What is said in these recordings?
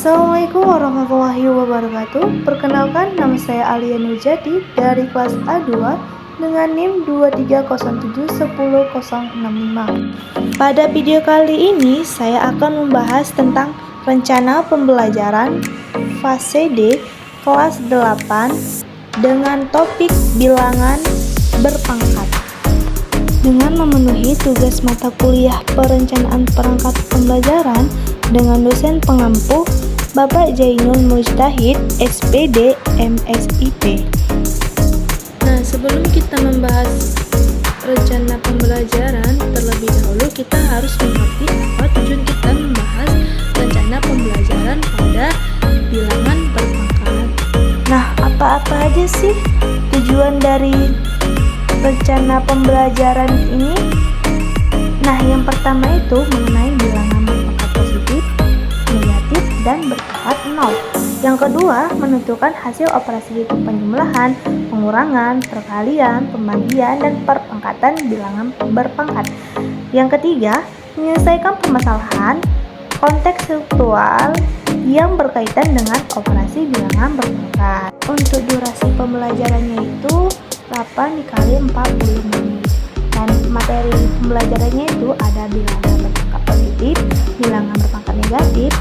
Assalamualaikum warahmatullahi wabarakatuh. Perkenalkan, nama saya Alia Nurjati dari kelas A2 dengan NIM 23071065. Pada video kali ini saya akan membahas tentang rencana pembelajaran fase D kelas 8 dengan topik bilangan berpangkat. Dengan memenuhi tugas mata kuliah perencanaan perangkat pembelajaran dengan dosen pengampu Bapak Jainul Mujtahid, SPD, MSIP. Nah, sebelum kita membahas rencana pembelajaran, terlebih dahulu kita harus mengerti apa tujuan kita membahas rencana pembelajaran pada bilangan berpangkat. Nah, apa-apa aja sih tujuan dari rencana pembelajaran ini? Nah, yang pertama itu mengenai bilangan berpangkat positif, negatif, dan berpangkat 0. Yang kedua, menentukan hasil operasi hitung penjumlahan, pengurangan, perkalian, pembagian, dan perpangkatan bilangan berpangkat. Yang ketiga, menyelesaikan permasalahan kontekstual yang berkaitan dengan operasi bilangan berpangkat. Untuk durasi pembelajarannya itu 8 dikali 40 menit. Dan materi pembelajarannya itu ada bilangan berpangkat positif, bilangan berpangkat negatif,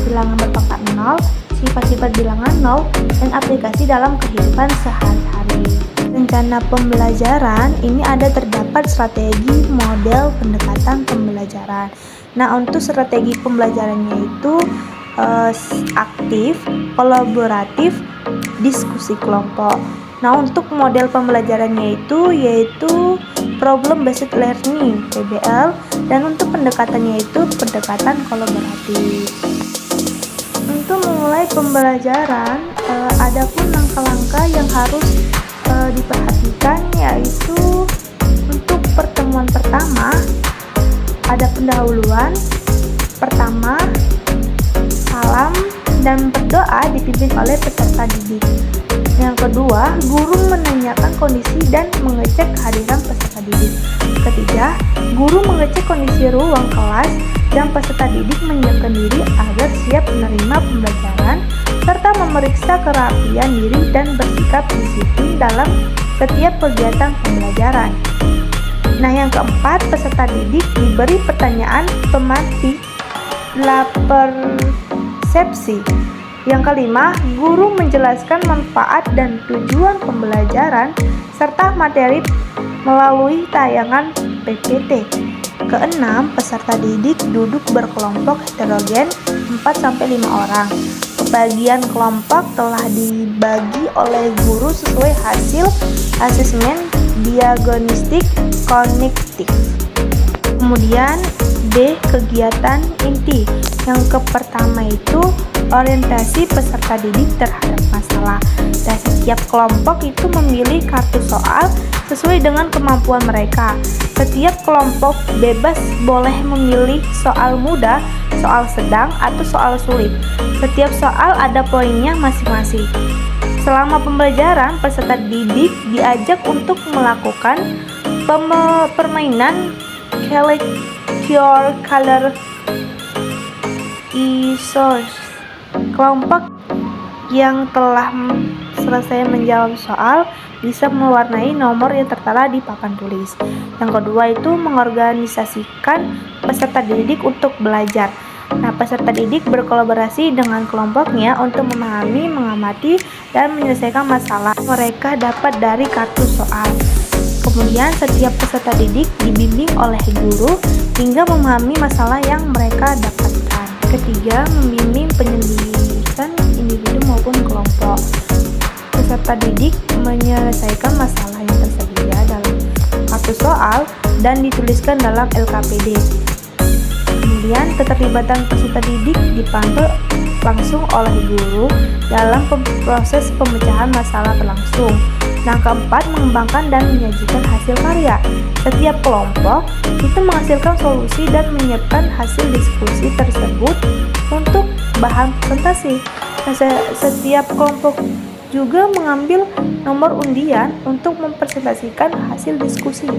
bilangan berpangkat 0, sifat-sifat bilangan 0, dan aplikasi dalam kehidupan sehari-hari. Rencana pembelajaran ini terdapat strategi model pendekatan pembelajaran. Nah, untuk strategi pembelajarannya itu aktif, kolaboratif, diskusi kelompok. Nah, untuk model pembelajarannya itu yaitu problem based learning (PBL), dan untuk pendekatannya itu pendekatan kolaboratif. Untuk memulai pembelajaran, ada pun langkah-langkah yang harus diperhatikan, yaitu untuk pertemuan pertama ada pendahuluan. Pertama, salam dan berdoa dipimpin oleh peserta didik. Yang kedua, guru menanyakan kondisi dan mengecek kehadiran peserta didik. Ketiga, guru mengecek kondisi ruang kelas dan peserta didik menyiapkan diri agar siap menerima pembelajaran serta memeriksa kerapian diri dan bersikap disiplin dalam setiap kegiatan pembelajaran. Nah, yang keempat, peserta didik diberi pertanyaan pematik persepsi. Yang kelima, guru menjelaskan manfaat dan tujuan pembelajaran serta materi melalui tayangan PPT. Keenam, peserta didik duduk berkelompok heterogen 4-5 orang. Pembagian kelompok telah dibagi oleh guru sesuai hasil asesmen diagnostik kognitif. Kemudian D, kegiatan inti. Yang pertama itu orientasi peserta didik terhadap masalah. Dan setiap kelompok itu memilih kartu soal sesuai dengan kemampuan mereka. Setiap kelompok bebas boleh memilih soal mudah, soal sedang, atau soal sulit. Setiap soal ada poinnya masing-masing. Selama pembelajaran, peserta didik diajak untuk melakukan permainan Your Color Source. Kelompok yang telah selesai menjawab soal bisa mewarnai nomor yang tertera di papan tulis. Yang kedua itu mengorganisasikan peserta didik untuk belajar. Nah, peserta didik berkolaborasi dengan kelompoknya untuk memahami, mengamati, dan menyelesaikan masalah mereka dapat dari kartu soal. Kemudian setiap peserta didik dibimbing oleh guru hingga memahami masalah yang mereka dapatkan. Ketiga, membimbing penyelidikan individu maupun kelompok. Peserta didik menyelesaikan masalah yang tersedia dalam kartu soal dan dituliskan dalam LKPD. Kemudian keterlibatan peserta didik dipantau langsung oleh guru dalam proses pemecahan masalah berlangsung. Nah, keempat, mengembangkan dan menyajikan hasil karya. Setiap kelompok itu menghasilkan solusi dan menyiapkan hasil diskusi tersebut untuk bahan presentasi. Nah, setiap kelompok juga mengambil nomor undian untuk mempresentasikan hasil diskusi.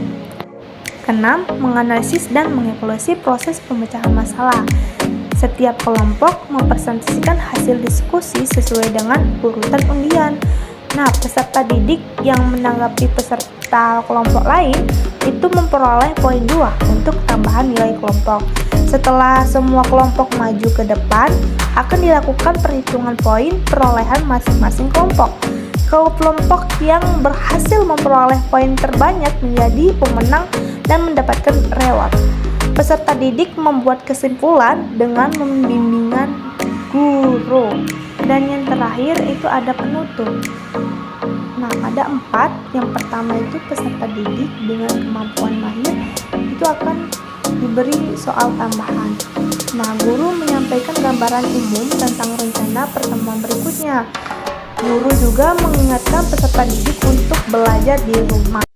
Keenam, menganalisis dan mengevaluasi proses pemecahan masalah. Setiap kelompok mempresentasikan hasil diskusi sesuai dengan urutan undian. Nah, peserta didik yang menanggapi peserta kelompok lain itu memperoleh poin 2 untuk tambahan nilai kelompok. Setelah semua kelompok maju ke depan, akan dilakukan perhitungan poin perolehan masing-masing kelompok. Kelompok yang berhasil memperoleh poin terbanyak menjadi pemenang dan mendapatkan reward. Peserta didik membuat kesimpulan dengan membimbingan guru. Dan yang terakhir itu ada penutup. Nah, ada 4. Yang pertama itu peserta didik dengan kemampuan mahir itu akan diberi soal tambahan. Nah, guru menyampaikan gambaran umum tentang rencana pertemuan berikutnya. Guru juga mengingatkan peserta didik untuk belajar di rumah.